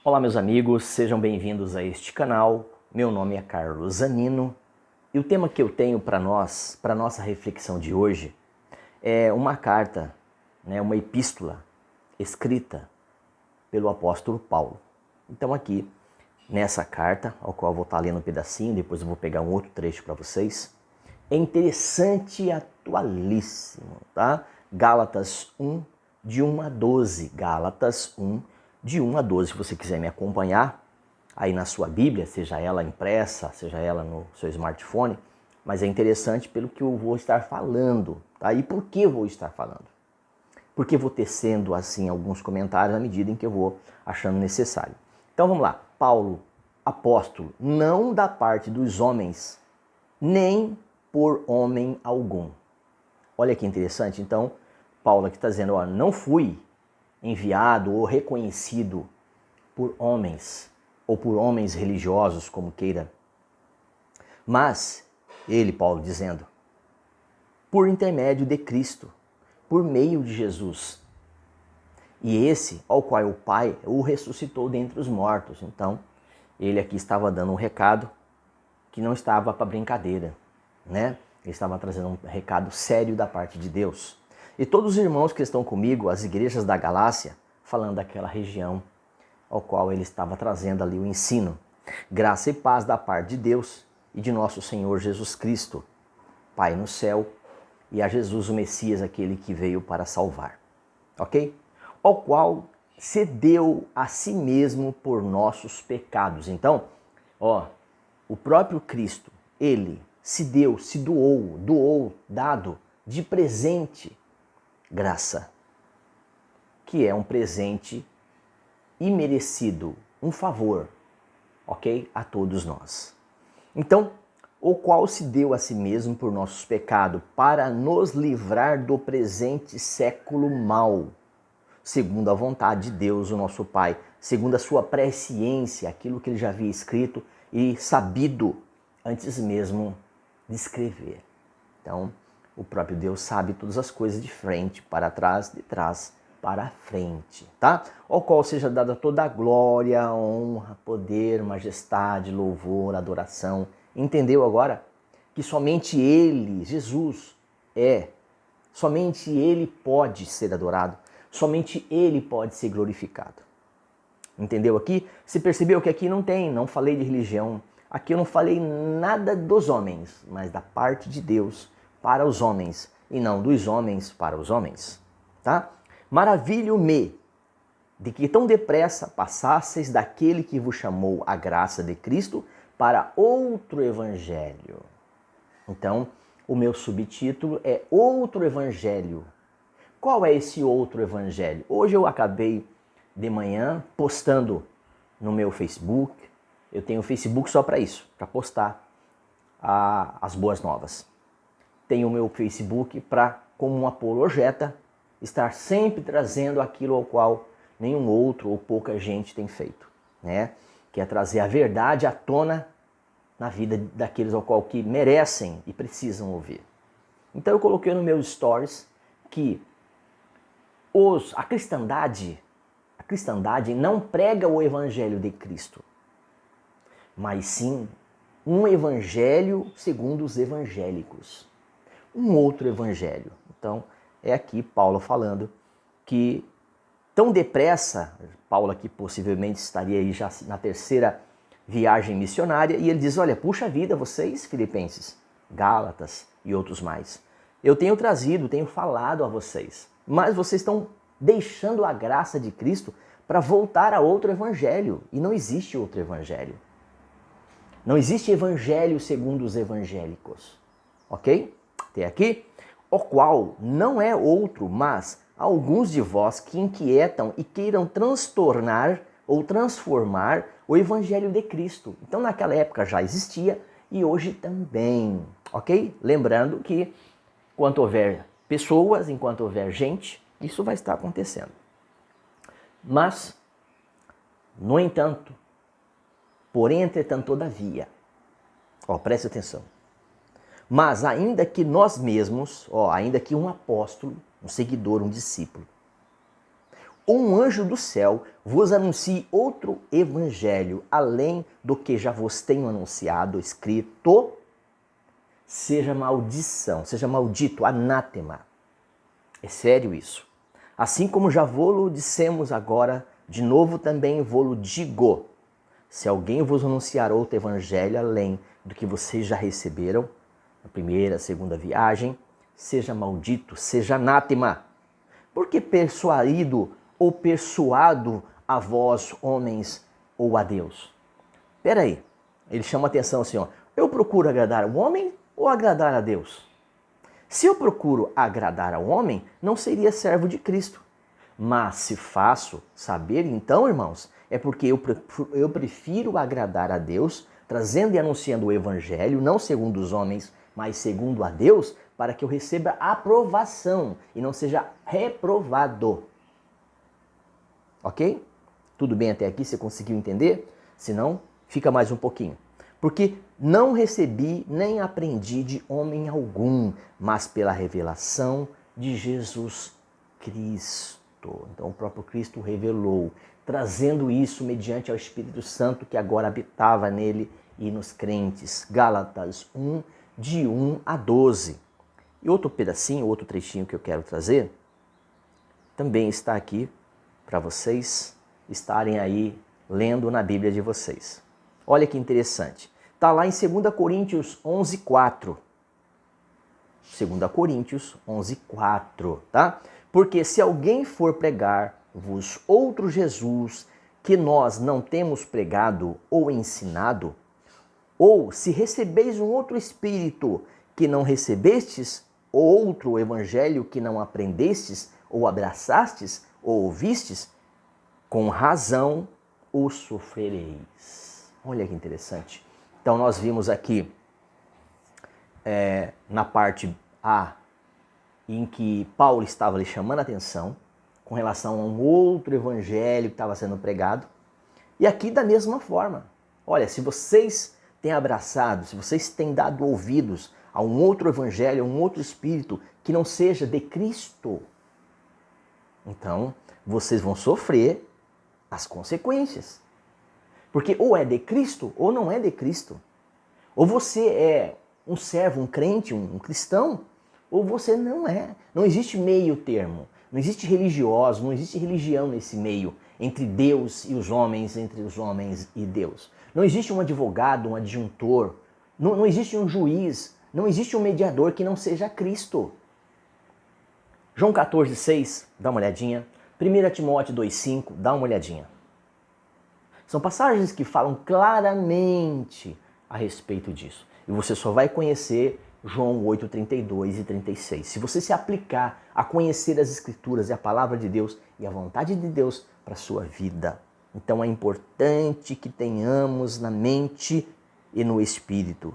Olá meus amigos, sejam bem-vindos a este canal. Meu nome é Carlos Zanino e o tema que eu tenho para nossa reflexão de hoje é uma carta, uma epístola escrita pelo apóstolo Paulo. Então aqui, nessa carta, ao qual eu vou estar lendo um pedacinho, depois eu vou pegar um outro trecho para vocês, é interessante e atualíssimo, tá? Gálatas 1, de 1 a 12. Gálatas 1, de 1 a 12. Se você quiser me acompanhar aí na sua Bíblia, seja ela impressa, seja ela no seu smartphone, mas é interessante pelo que eu vou estar falando, tá? E por que eu vou estar falando? Porque vou tecendo assim alguns comentários à medida em que eu vou achando necessário. Então vamos lá. Paulo, apóstolo, não da parte dos homens, nem por homem algum. Olha que interessante. Então, Paulo aqui está dizendo, não fui enviado ou reconhecido por homens, ou por homens religiosos, como queira. Mas, ele, Paulo, dizendo, por intermédio de Cristo, por meio de Jesus. E esse, ao qual o Pai o ressuscitou dentre os mortos. Então, ele aqui estava dando um recado que não estava para brincadeira, né? Ele estava trazendo um recado sério da parte de Deus. E todos os irmãos que estão comigo, as igrejas da Galácia, falando daquela região ao qual ele estava trazendo ali o ensino. Graça e paz da parte de Deus e de nosso Senhor Jesus Cristo, Pai no céu, e a Jesus o Messias, aquele que veio para salvar. Ok? Ao qual se deu a si mesmo por nossos pecados. Então, o próprio Cristo, ele se deu, se doou, dado de presente, graça, que é um presente imerecido, um favor, ok? A todos nós. Então, o qual se deu a si mesmo por nossos pecados, para nos livrar do presente século mau, segundo a vontade de Deus, o nosso Pai, segundo a sua presciência, aquilo que ele já havia escrito e sabido antes mesmo de escrever. Então, o próprio Deus sabe todas as coisas de frente para trás, de trás para frente, tá? Ao qual seja dada toda a glória, honra, poder, majestade, louvor, adoração. Entendeu agora? Que somente Ele, Jesus, somente Ele pode ser adorado, somente Ele pode ser glorificado. Entendeu aqui? Se percebeu que aqui não falei de religião, aqui eu não falei nada dos homens, mas da parte de Deus para os homens, e não dos homens para os homens, tá? Maravilho-me de que tão depressa passasseis daquele que vos chamou a graça de Cristo para outro evangelho. Então, o meu subtítulo é Outro Evangelho. Qual é esse outro evangelho? Hoje eu acabei de manhã postando no meu Facebook. Eu tenho o Facebook só para isso, para postar as boas novas. Tenho o meu Facebook para, como um apologeta, estar sempre trazendo aquilo ao qual nenhum outro ou pouca gente tem feito, né? Que é trazer a verdade à tona na vida daqueles ao qual que merecem e precisam ouvir. Então eu coloquei no meu stories que a cristandade não prega o evangelho de Cristo, mas sim um evangelho segundo os evangélicos. Um outro evangelho. Então, é aqui Paulo falando que tão depressa, Paulo aqui possivelmente estaria aí já na terceira viagem missionária, e ele diz, olha, puxa vida, vocês filipenses, Gálatas e outros mais, eu tenho falado a vocês, mas vocês estão deixando a graça de Cristo para voltar a outro evangelho, e não existe outro evangelho. Não existe evangelho segundo os evangélicos, ok? Até aqui? O qual não é outro, mas alguns de vós que inquietam e queiram transtornar ou transformar o evangelho de Cristo. Então naquela época já existia e hoje também, ok? Lembrando que enquanto houver pessoas, enquanto houver gente, isso vai estar acontecendo. Mas, no entanto, porém, entretanto, todavia, preste atenção. Mas ainda que nós mesmos, ainda que um apóstolo, um seguidor, um discípulo, ou um anjo do céu vos anuncie outro evangelho, além do que já vos tenho anunciado, escrito, seja maldição, seja maldito, anátema. É sério isso. Assim como já vô-lo dissemos agora, de novo também vô-lo digo. Se alguém vos anunciar outro evangelho além do que vocês já receberam, na primeira, segunda viagem, seja maldito, seja anátema. Porque persuadido ou persuado a vós, homens, ou a Deus? Peraí, ele chama a atenção assim, ó. Eu procuro agradar ao homem ou agradar a Deus? Se eu procuro agradar ao homem, não seria servo de Cristo. Mas se faço saber, então, irmãos, é porque eu prefiro agradar a Deus, trazendo e anunciando o Evangelho, não segundo os homens, mas segundo a Deus, para que eu receba aprovação e não seja reprovado. Ok? Tudo bem até aqui? Você conseguiu entender? Se não, fica mais um pouquinho. Porque não recebi nem aprendi de homem algum, mas pela revelação de Jesus Cristo. Então o próprio Cristo revelou, trazendo isso mediante ao Espírito Santo que agora habitava nele e nos crentes. Gálatas 1, de 1 a 12. E outro pedacinho, outro trechinho que eu quero trazer, também está aqui para vocês estarem aí lendo na Bíblia de vocês. Olha que interessante. Está lá em 2 Coríntios 11, 4. 2 Coríntios 11, 4, tá? Porque se alguém for pregar-vos outro Jesus que nós não temos pregado ou ensinado, ou se recebeis um outro Espírito que não recebestes, ou outro Evangelho que não aprendestes, ou abraçastes, ou ouvistes, com razão o sofrereis. Olha que interessante. Então nós vimos aqui na parte A, em que Paulo estava lhe chamando a atenção com relação a um outro evangelho que estava sendo pregado. E aqui da mesma forma. Olha, se vocês têm abraçado, se vocês têm dado ouvidos a um outro evangelho, a um outro espírito que não seja de Cristo, então vocês vão sofrer as consequências. Porque ou é de Cristo ou não é de Cristo. Ou você é um servo, um crente, um cristão, ou você não é. Não existe meio termo. Não existe religioso, não existe religião nesse meio, entre Deus e os homens, entre os homens e Deus. Não existe um advogado, um adjuntor, não existe um juiz, não existe um mediador que não seja Cristo. João 14, 6, dá uma olhadinha. 1 Timóteo 2, 5, dá uma olhadinha. São passagens que falam claramente a respeito disso. E você só vai conhecer João 8, 32 e 36. Se você se aplicar a conhecer as Escrituras e a palavra de Deus e a vontade de Deus para a sua vida. Então é importante que tenhamos na mente e no espírito.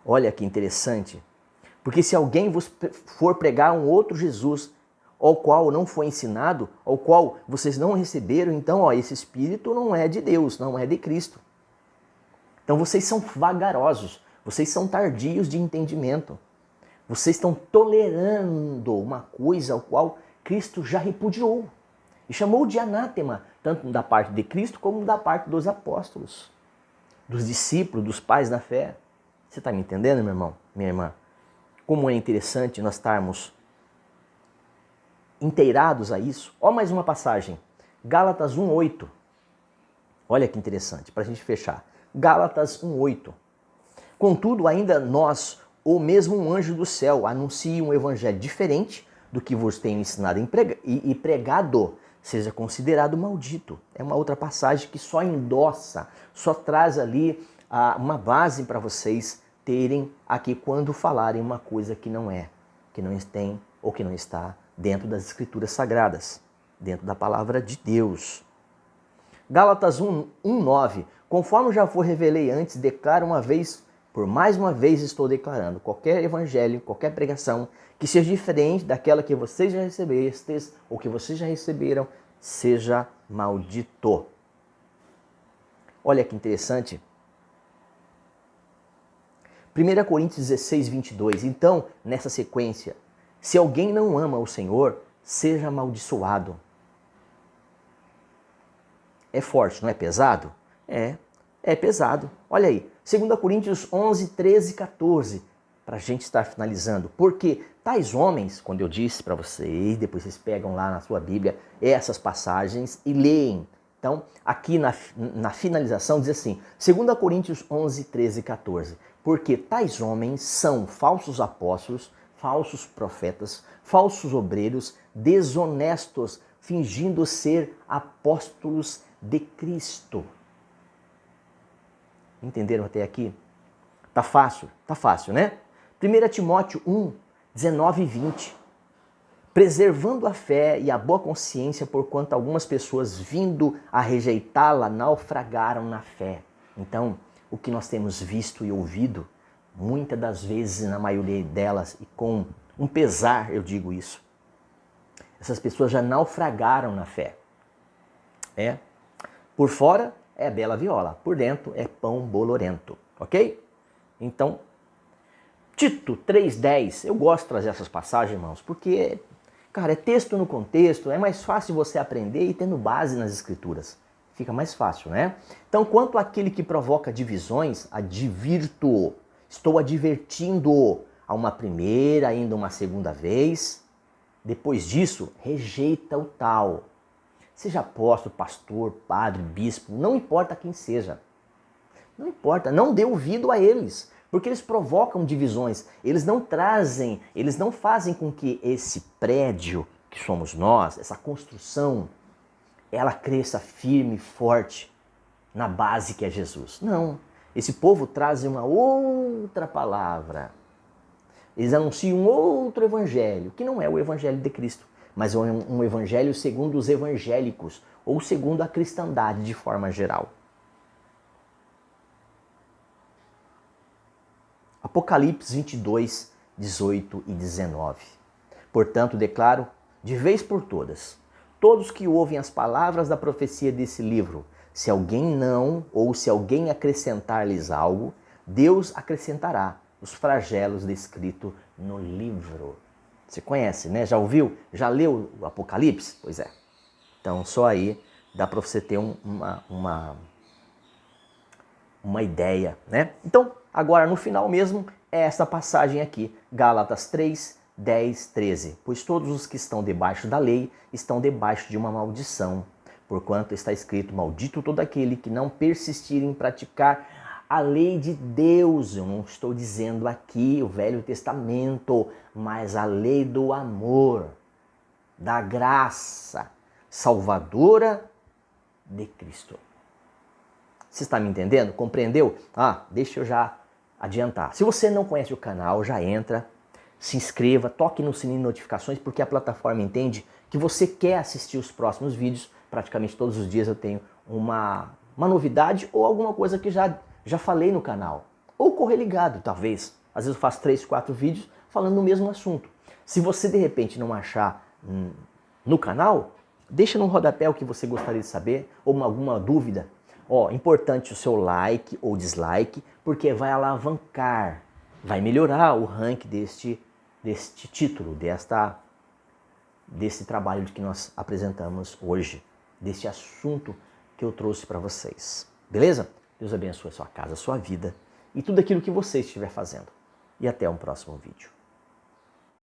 Olha que interessante. Porque se alguém vos for pregar um outro Jesus, ao qual não foi ensinado, ao qual vocês não receberam, então esse espírito não é de Deus, não é de Cristo. Então vocês são vagarosos, vocês são tardios de entendimento. Vocês estão tolerando uma coisa ao qual Cristo já repudiou. E chamou de anátema, tanto da parte de Cristo como da parte dos apóstolos, dos discípulos, dos pais da fé. Você está me entendendo, meu irmão, minha irmã? Como é interessante nós estarmos inteirados a isso. Ó, mais uma passagem. Gálatas 1:8. Olha que interessante, para a gente fechar. Gálatas 1:8. Contudo, ainda nós, ou mesmo um anjo do céu, anuncia um evangelho diferente do que vos tenho ensinado e pregado, seja considerado maldito. É uma outra passagem que só endossa, só traz ali uma base para vocês terem aqui quando falarem uma coisa que não é, que não tem ou que não está dentro das Escrituras Sagradas, dentro da palavra de Deus. Gálatas 1:9. Conforme já vos revelei antes, declaro uma vez, por mais uma vez estou declarando, qualquer evangelho, qualquer pregação que seja diferente daquela que vocês já recebestes ou que vocês já receberam, seja maldito. Olha que interessante. 1 Coríntios 16, 22. Então, nessa sequência, se alguém não ama o Senhor, seja amaldiçoado. É forte, não é pesado? É pesado. Olha aí, 2 Coríntios 11, 13 e 14, para a gente estar finalizando. Porque tais homens, quando eu disse para vocês, depois vocês pegam lá na sua Bíblia essas passagens e leem. Então, aqui na finalização diz assim, 2 Coríntios 11, 13 e 14. Porque tais homens são falsos apóstolos, falsos profetas, falsos obreiros, desonestos, fingindo ser apóstolos de Cristo. Entenderam até aqui? Tá fácil, né? 1 Timóteo 1, 19 e 20. Preservando a fé e a boa consciência, porquanto algumas pessoas, vindo a rejeitá-la, naufragaram na fé. Então, o que nós temos visto e ouvido, muitas das vezes, na maioria delas, e com um pesar, eu digo isso, essas pessoas já naufragaram na fé. Por fora é bela viola, por dentro é pão bolorento, ok? Então, Tito 3,10, eu gosto de trazer essas passagens, irmãos, porque, cara, é texto no contexto, é mais fácil você aprender e tendo base nas escrituras. Fica mais fácil, né? Então, quanto àquele que provoca divisões, advirto-o, estou advertindo-o a uma primeira, ainda uma segunda vez. Depois disso, rejeita o tal. Seja apóstolo, pastor, padre, bispo, não importa quem seja. Não importa, não dê ouvido a eles, porque eles provocam divisões. Eles não trazem, eles não fazem com que esse prédio que somos nós, essa construção, ela cresça firme e forte na base que é Jesus. Não, esse povo traz uma outra palavra. Eles anunciam um outro evangelho, que não é o evangelho de Cristo, mas é um evangelho segundo os evangélicos, ou segundo a cristandade de forma geral. Apocalipse 22, 18 e 19. Portanto, declaro, de vez por todas, todos que ouvem as palavras da profecia desse livro, se alguém não, ou se alguém acrescentar-lhes algo, Deus acrescentará os flagelos descritos no livro. Você conhece, né? Já ouviu? Já leu o Apocalipse? Pois é. Então, só aí dá para você ter uma ideia, né? Então, agora no final mesmo, é essa passagem aqui, Gálatas 3, 10, 13. Pois todos os que estão debaixo da lei estão debaixo de uma maldição, porquanto está escrito, maldito todo aquele que não persistir em praticar a lei de Deus. Eu não estou dizendo aqui o Velho Testamento, mas a lei do amor, da graça salvadora de Cristo. Você está me entendendo? Compreendeu? Deixa eu já adiantar. Se você não conhece o canal, já entra, se inscreva, toque no sininho de notificações, porque a plataforma entende que você quer assistir os próximos vídeos. Praticamente todos os dias eu tenho uma novidade ou alguma coisa que já falei no canal. Ou correr ligado, talvez. Às vezes eu faço 3, 4 vídeos falando no mesmo assunto. Se você de repente não achar no canal, deixa no rodapé o que você gostaria de saber ou alguma dúvida. Importante o seu like ou dislike, porque vai alavancar, vai melhorar o ranking deste título, desse trabalho que nós apresentamos hoje, deste assunto que eu trouxe para vocês. Beleza? Deus abençoe a sua casa, a sua vida e tudo aquilo que você estiver fazendo. E até um próximo vídeo.